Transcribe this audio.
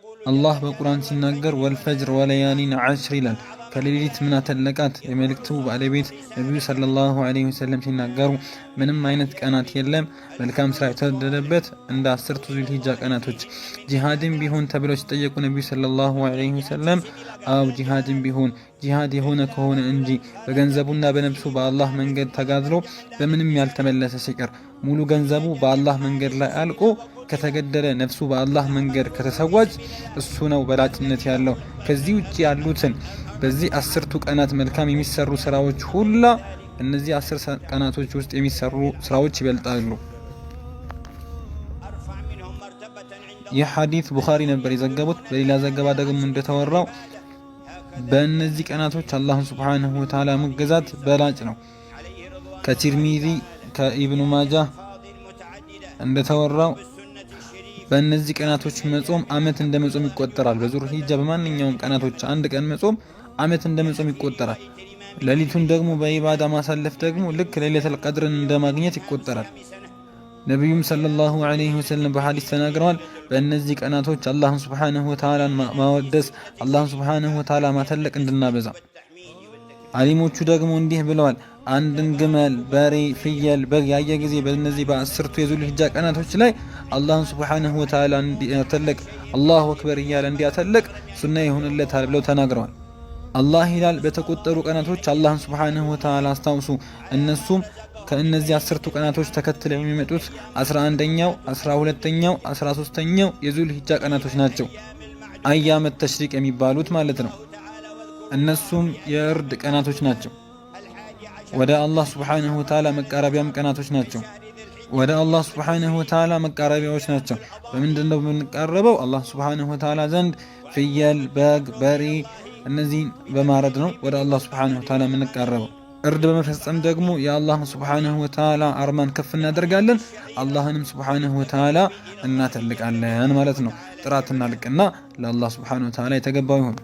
الله በቁርአን ሲናገር ወልፈጅር ወለያሊን ዐሽር ይላል። ከሌሊት ምን አተለቃት የመልእክቱ ባለቤት ነብዩ ሰለላሁ ዐለይሂ ወሰለም ሲናገሩ ምንም አይነት ቀናት የለም መልካም ስራ የተወደደበት እንደ 10ቱ ዙልሂጃ ቀናቶች። ጂሃድም ቢሆን ተብለው ሲጠየቁ ነብዩ ሰለላሁ ዐለይሂ ወሰለም አው ጂሃድም ቢሆን ጂሃድ የሆነ ከሆነ እንጂ በገንዘቡና በነፍሱ በአላህ መንገድ ተጋድሎ በምንም ያልተመለሰ ሲቀር ሙሉ ገንዘቡ በአላህ መንገድ ላይ አልቆ ከተገደለ ነፍሱ በአላህ መንገድ ከተሰዋች እሱ ነው በላጭነት ያለው። ከዚህ ውጪ ያሉትን በዚህ 10ቱ ቀናት መልካም የሚሰሩ ስራዎች ሁላ እነዚህ 10 ቀናቶች ውስጥ የሚሰሩ ስራዎች ይበልጣሉ። ይህ ሐዲስ ቡኻሪ ነበር የዘገቡት። በሌላ ዘገባ ደግሞ እንደተወራው በእነዚህ ቀናቶች አላህን ሱብሓነሁ ወተዓላ መገዛት በላጭ ነው። ከቲርሚዚ ከኢብኑ ማጃህ እንደተወራው በእነዚህ ቀናቶች መጾም አመት እንደመጾም ይቆጠራል። በዙልሂጃ በማንኛውም ቀናቶች አንድ ቀን መጾም አመት እንደመጾም ይቆጠራል። ሌሊቱን ደግሞ በኢባዳ ማሳለፍ ደግሞ ልክ ለይለቱል ቀድርን እንደማግኘት ይቆጠራል። ነብዩም ሰለላሁ ዐለይሂ ወሰለም በሐዲስ ተናግረዋል። በእነዚህ ቀናቶች አላህን ሱብሓነሁ ወተዓላን ማወደስ አላህን ሱብሓነሁ ወተዓላ ማተለቅ እንድናበዛ። አሊሞቹ ደግሞ እንዲህ ብለዋል። አንድን ግመል፣ በሬ፣ ፍየል፣ በግ ያየ ጊዜ በእነዚህ በ10ቱ የዙልሂጃ ቀናቶች ላይ አላህን ሱብሓነሁ ወተዓላ እንዲያተለቅ አላሁ አክበር እያለ እንዲያተለቅ ሱና ይሆንለታል ብለው ተናግረዋል። አላህ ይላል በተቆጠሩ ቀናቶች አላህን ሱብሓነሁ ወተዓላ አስታውሱ። እነሱም ከእነዚህ 10ቱ ቀናቶች ተከትለው የሚመጡት 11ኛው፣ 12ኛው፣ 13ኛው የዙልሂጃ ቀናቶች ናቸው። አያመት ተሽሪቅ የሚባሉት ማለት ነው። እነሱም የእርድ ቀናቶች ናቸው። ወደ አላህ ሱብሓነሁ ወተዓላ መቃረቢያም ቀናቶች ናቸው። ወደ አላህ ሱብሓነሁ ወተዓላ መቃረቢያዎች ናቸው። በምንድነው የምንቃረበው? አላህ ሱብሓነሁ ወተዓላ ዘንድ ፍየል፣ በግ፣ በሬ እነዚህን በማረድ ነው ወደ አላህ ሱብሓነሁ ወተዓላ የምንቃረበው። እርድ በመፈጸም ደግሞ የአላህን ሱብሓነሁ ወተዓላ አርማን ከፍ እናደርጋለን። አላህንም ሱብሓነሁ ወተዓላ እናተልቃለን ማለት ነው። ጥራትና ልቅና ለአላህ ሱብሓነሁ ወተዓላ የተገባው ይሁን።